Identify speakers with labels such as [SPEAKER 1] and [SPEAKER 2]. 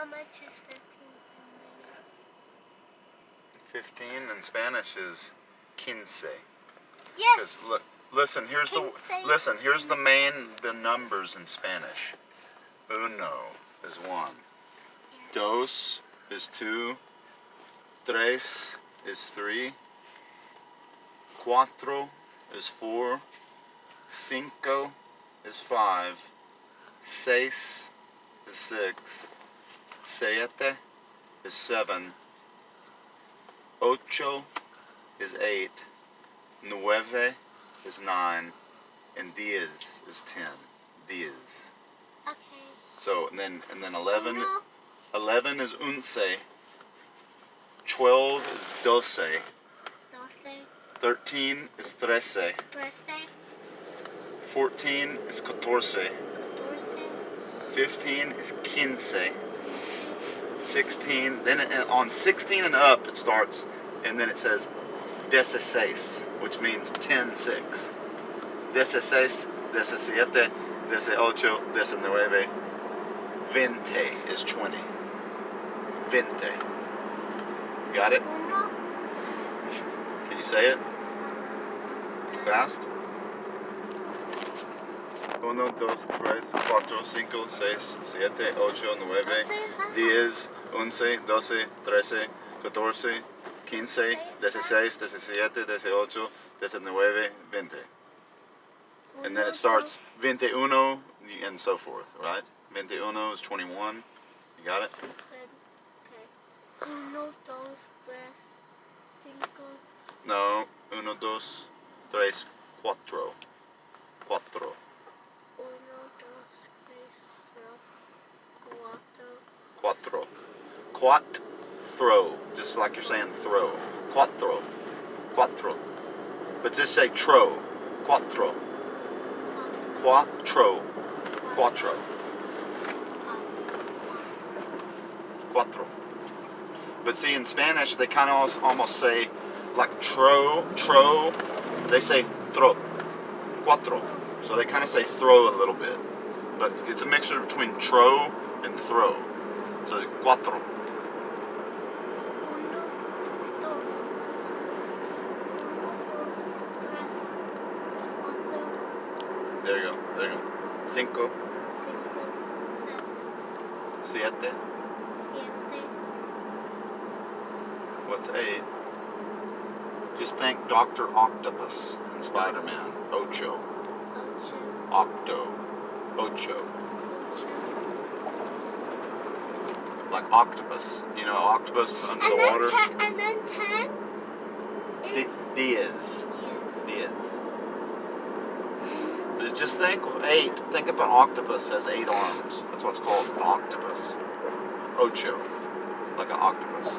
[SPEAKER 1] how much is 15 minutes?
[SPEAKER 2] 15 in Spanish is quince.
[SPEAKER 1] Yes.
[SPEAKER 2] Look, listen. Here's the numbers in Spanish. Uno is 1. Dos is 2. Tres is 3. Cuatro is 4. Cinco is 5. Seis is 6. Siete is 7. Ocho is 8. Nueve is 9. And diez is 10. Diez.
[SPEAKER 1] Okay.
[SPEAKER 2] So and then 11.
[SPEAKER 1] Uno.
[SPEAKER 2] 11 is once. 12 is doce. 13 is trece. 14 is catorce. 15 is quince. 16. Then on 16 and up it starts, and then it says 16, which means 10-6. 16, 17, 18, 19, 20 is 20. 20. Got it? Can you say it? Fast? 1, 2, 3, 4, 5, 6, 7, 8, 9, 10, 11, 12, 13, 14, 15, 16, 17, 18, 19, 20. And then it starts 21 and so forth, right? 21 is 21. You got it?
[SPEAKER 1] Okay. 1, 2, 3, 5.
[SPEAKER 2] No. 1, 2, 3, 4. 4.
[SPEAKER 1] 1, 2, 3, 4.
[SPEAKER 2] 4. Quattro. Just like you're saying throw. Quattro. Quattro. But just say tro. Quattro. Quattro. Quattro. Quattro. But see, in Spanish, they kind of almost say, like tro, they say tro. Quattro. So they kind of say throw a little bit. But it's a mixture between tro and throw. So it's quattro.
[SPEAKER 1] 1, 2, 3, 4.
[SPEAKER 2] There you go. 5. 7. What's 8? Just think Dr. Octopus in Spider-Man. Ocho. Octo. Ocho. Like octopus. You know, octopus under the water.
[SPEAKER 1] And then 10 is...
[SPEAKER 2] Diez. But just think of 8. Think of an octopus has 8 arms. That's what's called an octopus. Ocho. Like an octopus.